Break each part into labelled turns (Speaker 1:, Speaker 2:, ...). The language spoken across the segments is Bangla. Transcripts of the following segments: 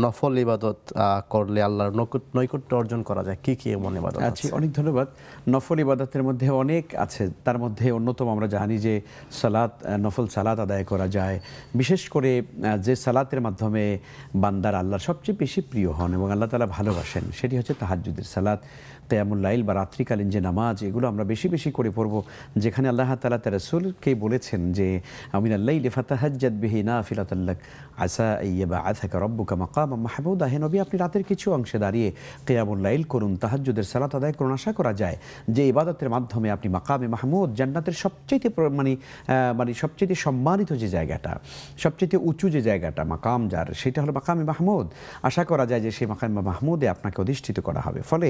Speaker 1: নফল ইবাদত করলে আল্লাহর নৈকট্য অর্জন করা যায়, কি কি এমন ইবাদত আছে?
Speaker 2: অনেক ধন্যবাদ। নফল ইবাদতের মধ্যে অনেক আছে, তার মধ্যে অন্যতম আমরা জানি যে সালাত, নফল সালাত আদায় করা যায়। বিশেষ করে যে সালাতের মাধ্যমে বান্দার আল্লাহর সবচেয়ে বেশি প্রিয় হন এবং আল্লাহ তাআলা ভালোবাসেন, সেটি হচ্ছে তাহাজ্জুদের সালাত, কিয়ামুল লাইল বা রাত্রিকালীন যে নামাজ, এগুলো আমরা বেশি বেশি করে পড়ব। যেখানে আল্লাহ তাআলা তার রাসূলকে বলেছেন যে মিনাল লাইলি ফাতাহাজ্জাদ বিহি নাফিলাতাল লাক আসা আইয়াবআসাকা রাব্বুকা মাকামান মাহমুদা। হে নবী, আপনি রাতের কিছু অংশে দাঁড়িয়ে কিয়ামুল লাইল করুন, তাহাজ্জুদের সালাত আদায় করুন। আশা করা যায় যে ইবাদতের মাধ্যমে আপনি মাকামে মাহমুদ, জান্নাতের সবচেয়ে সবচেয়ে সম্মানিত যে জায়গাটা, সবচেয়ে উঁচু যে জায়গাটা মাকাম যার, সেটা হলো মাকামে মাহমুদ। আশা করা যায় যে সেই মাকামে মাহমুদে আপনাকে অধিষ্ঠিত করা হবে। ফলে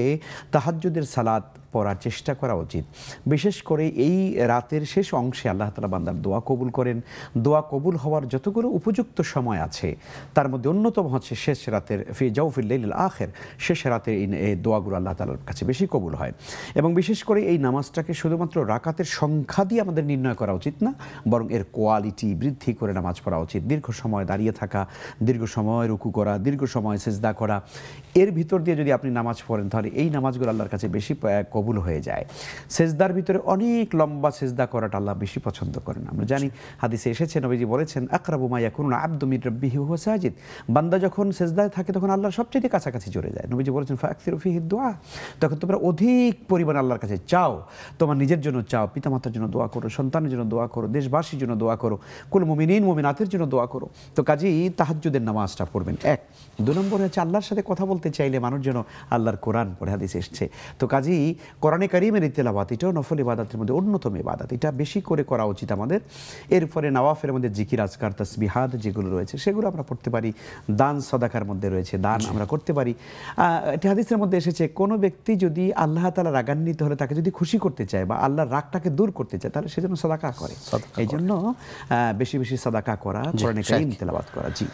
Speaker 2: তাহাজ্জুদের সালাত পড়ার চেষ্টা করা উচিত। বিশেষ করে এই রাতের শেষ অংশে আল্লাহ তাআলা বান্দার দোয়া কবুল করেন। দোয়া কবুল হওয়ার যতগুলো উপযুক্ত সময় আছে, তার মধ্যে অন্যতম হচ্ছে শেষ রাতের ফি জাওফিল লাইলিল আখির, শেষ রাতে এই দোয়াগুলো আল্লাহ তাআলার কাছে বেশি কবুল হয়। এবং বিশেষ করে এই নামাজটাকে শুধুমাত্র রাকাতের সংখ্যা দিয়ে আমাদের নির্ণয় করা উচিত না, বরং এর কোয়ালিটি বৃদ্ধি করে নামাজ পড়া উচিত। দীর্ঘ সময় দাঁড়িয়ে থাকা, দীর্ঘ সময় রুকু করা, দীর্ঘ সময় সিজদা করা, এর ভিতর দিয়ে যদি আপনি নামাজ পড়েন তাহলে এই নামাজগুলো আল্লাহর কাছে বেশি কবুল হয়ে যায়। সেজদার ভিতরে অনেক লম্বা সেজদা করাটা আল্লাহ বেশি পছন্দ করেন। আমরা জানি হাদিসে এসেছে, নবীজি বলেছেন আকরাবু মা ইয়াকুনুল আবদু মির রাব্বিহি ওয়া হুয়া সাজিদ। বান্দা যখন সেজদায় থাকে তখন আল্লাহর সবচেয়ে কাছাকাছি চলে যায়। নবীজি বলেছেন ফাকসিরু ফিহি দুআ, তখন তোমরা অধিক পরিমাণ আল্লাহর কাছে চাও। তোমার নিজের জন্য চাও, পিতামাতার জন্য দোয়া করো, সন্তানের জন্য দোয়া করো, দেশবাসীর জন্য দোয়া করো, কুল মুমিনিন মুমিনাতের জন্য দোয়া করো। তো কাজেই তাহাজ্জুদের নামাজটা পড়বেন। এক, দুই নম্বরে হচ্ছে আল্লাহর সাথে কথা বলতে চাইলে মানুষ যেন আল্লাহর কোরআন পড়ে, হাদিসে এসেছে। তো কাজেই কোরআনে কারীমের তেলাওয়াত, এটাও নফল ইবাদতের মধ্যে অন্যতম ইবাদত, এটা বেশি করে করা উচিত আমাদের। এরপরে নওয়াফের মধ্যে জিকির, আজকার, তাসবিহাত যেগুলো রয়েছে সেগুলো আমরা পড়তে পারি। দান সাদাকার মধ্যে রয়েছে, দান আমরা করতে পারি। এটা হাদিসের মধ্যে এসেছে, কোনো ব্যক্তি যদি আল্লাহ তাআলা রাগান্বিত হলে তাকে যদি খুশি করতে চায় বা আল্লাহর রাগটাকে দূর করতে চায়, তাহলে সেজন্য সাদাকা করে। এই জন্য বেশি বেশি সাদাকা করা, কোরআনে কারীম তেলাওয়াত করা। জি।